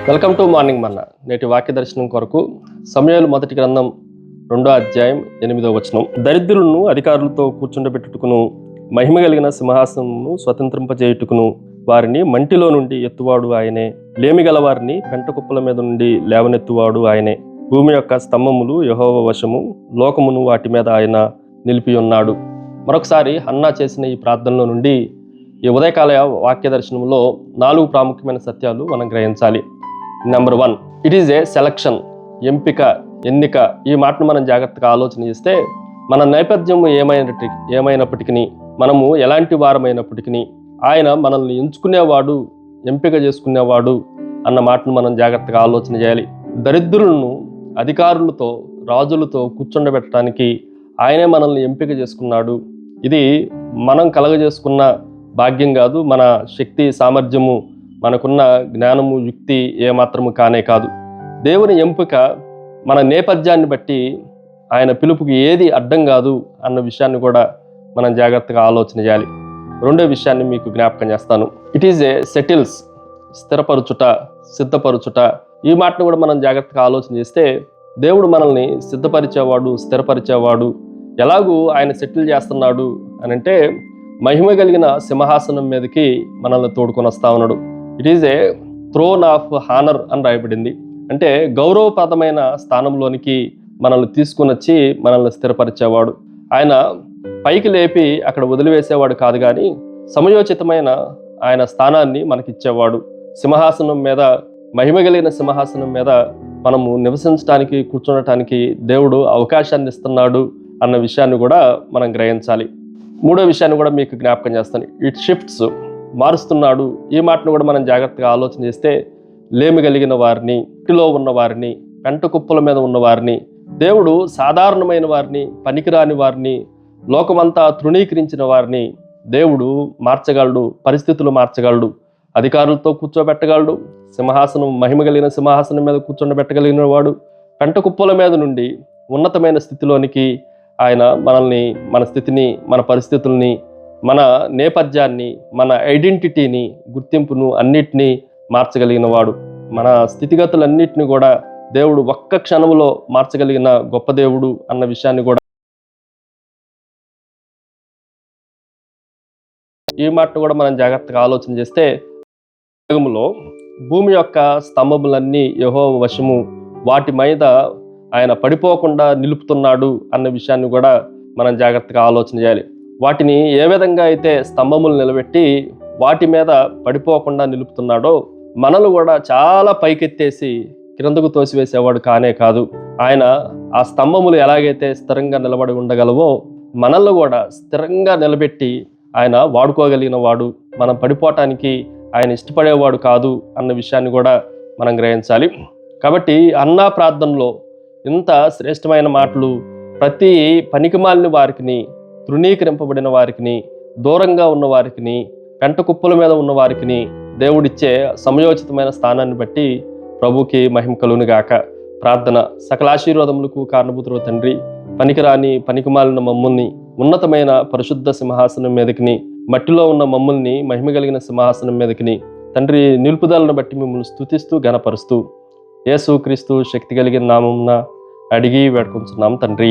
Welcome to morning మన్నా. నేటి వాక్య దర్శనం కొరకు సమూయేలు మొదటి గ్రంథం 2వ అధ్యాయం 8వ వచనం. దరిద్రులను అధికారులతో కూర్చుండబెట్టుటకును మహిమ కలిగిన సింహాసనమును స్వతంత్రింపజేయుటకును వారిని మంటిలో నుండి ఎత్తువాడు ఆయనే. లేమిగల వారిని పెంట కుప్పల మీద నుండి లేవనెత్తువాడు ఆయనే. భూమి యొక్క స్తంభములు యెహోవా వశము, లోకమును వాటి మీద ఆయన నిలిపి ఉన్నాడు. మరొకసారి హన్నా చేసిన ఈ ప్రార్థనలో నుండి ఈ ఉదయకాల వాక్య దర్శనంలో 4 ప్రాముఖ్యమైన సత్యాలు మనం గ్రహించాలి. Number 1, it is A selection, ఎంపిక, ఎన్నిక. ఈ మాటను మనం జాగ్రత్తగా ఆలోచన చేస్తే మన నేపథ్యం ఏమైనప్పటికీ, మనము ఎలాంటి వారమైనప్పటికీ ఆయన మనల్ని ఎంచుకునేవాడు, ఎంపిక చేసుకునేవాడు అన్న మాటను మనం జాగ్రత్తగా ఆలోచన చేయాలి. దరిద్రులను అధికారులతో, రాజులతో కూర్చుండబెట్టడానికి ఆయనే మనల్ని ఎంపిక చేసుకున్నాడు. ఇది మనం కలగజేసుకున్న భాగ్యం కాదు, మన శక్తి సామర్థ్యము, మనకున్న జ్ఞానము, యుక్తి ఏమాత్రము కానే కాదు. దేవుని ఎంపిక మన నేపథ్యాన్ని బట్టి ఆయన పిలుపుకి ఏది అడ్డం కాదు అన్న విషయాన్ని కూడా మనం జాగ్రత్తగా ఆలోచన చేయాలి. రెండో విషయాన్ని మీకు జ్ఞాపకం చేస్తాను. ఇట్ ఈజ్ ఏ సెటిల్స్, స్థిరపరచుట, సిద్ధపరచుట. ఈ మాటను కూడా మనం జాగ్రత్తగా ఆలోచన చేస్తే దేవుడు మనల్ని సిద్ధపరిచేవాడు, స్థిరపరిచేవాడు. ఎలాగూ ఆయన సెటిల్ చేస్తున్నాడు అని అంటే మహిమ కలిగిన సింహాసనం మీదకి మనల్ని తోడుకొని వస్తా ఉన్నాడు. It is a throne of honour అని రాయబడింది. అంటే గౌరవప్రదమైన స్థానంలోనికి మనల్ని తీసుకుని వచ్చి మనల్ని స్థిరపరిచేవాడు. ఆయన పైకి లేపి అక్కడ వదిలివేసేవాడు కాదు, కానీ సమయోచితమైన ఆయన స్థానాన్ని మనకిచ్చేవాడు. సింహాసనం మీద, మహిమ కలిగిన సింహాసనం మీద మనము నివసించడానికి, కూర్చునటానికి దేవుడు అవకాశాన్ని ఇస్తున్నాడు అన్న విషయాన్ని కూడా మనం గ్రహించాలి. మూడో విషయాన్ని కూడా మీకు జ్ఞాపకం చేస్తాను. ఇట్ షిఫ్ట్స్, మారుస్తున్నాడు. ఈ మాటను కూడా మనం జాగ్రత్తగా ఆలోచన చేస్తే లేమి కలిగిన వారిని, ఇంటిలో ఉన్న వారిని, పెంట కుప్పల మీద ఉన్న వారిని, దేవుడు సాధారణమైన వారిని, పనికిరాని వారిని, లోకమంతా తృణీకరించిన వారిని దేవుడు మార్చగలడు, పరిస్థితులు మార్చగలడు. అధికారులతో కూర్చోబెట్టగలడు, సింహాసనం, మహిమ కలిగిన సింహాసనం మీద కూర్చోబెట్టగలిగిన వాడు. పెంట కుప్పల మీద నుండి ఉన్నతమైన స్థితిలోనికి ఆయన మనల్ని, మన స్థితిని, మన పరిస్థితుల్ని, మన నేపథ్యాన్ని, మన ఐడెంటిటీని, గుర్తింపును అన్నిటినీ మార్చగలిగిన వాడు. మన స్థితిగతులన్నిటిని కూడా దేవుడు ఒక్క క్షణంలో మార్చగలిగిన గొప్ప దేవుడు అన్న విషయాన్ని కూడా ఈ మాటను కూడా మనం జాగ్రత్తగా ఆలోచన చేస్తే భూమి యొక్క స్తంభములన్నీ యెహోవా వశము, వాటి మీద ఆయన పడిపోకుండా నిలుపుతున్నాడు అన్న విషయాన్ని కూడా మనం జాగ్రత్తగా ఆలోచన చేయాలి. వాటిని ఏ విధంగా అయితే స్తంభములు నిలబెట్టి వాటి మీద పడిపోకుండా నిలుపుతున్నాడో, మనల్ని కూడా చాలా పైకెత్తేసి క్రిందకు తోసివేసేవాడు కానే కాదు. ఆయన ఆ స్తంభములు ఎలాగైతే స్థిరంగా నిలబడి ఉండగలవో, మనల్ని కూడా స్థిరంగా నిలబెట్టి ఆయన వాడుకోగలిగిన వాడు. మనం పడిపోవటానికి ఆయన ఇష్టపడేవాడు కాదు అన్న విషయాన్ని కూడా మనం గ్రహించాలి. కాబట్టి అన్నా ప్రార్థనలో ఇంత శ్రేష్టమైన మాటలు ప్రతి పనికిమాలిన వారికిని, తృణీకరింపబడిన వారికిని, దూరంగా ఉన్న వారికిని, పెంట కుప్పల మీద ఉన్న వారికిని దేవుడిచ్చే సమయోచితమైన స్థానాన్ని బట్టి ప్రభుకి మహిమ కలుగును గాక. ప్రార్థన. సకల ఆశీర్వాదములకు కారణభూతుడు తండ్రి, పనికిరాని, పనికిమాలిన మమ్మల్ని ఉన్నతమైన పరిశుద్ధ సింహాసనం మీదకిని, మట్టిలో ఉన్న మమ్మల్ని మహిమ కలిగిన సింహాసనం మీదకిని తండ్రి నిలుపుదలను బట్టి మిమ్మల్ని స్తుతిస్తూ ఘనపరుస్తూ యేసుక్రీస్తు శక్తి కలిగిన నామమున అడిగి వేడుకుంటున్నాం తండ్రి.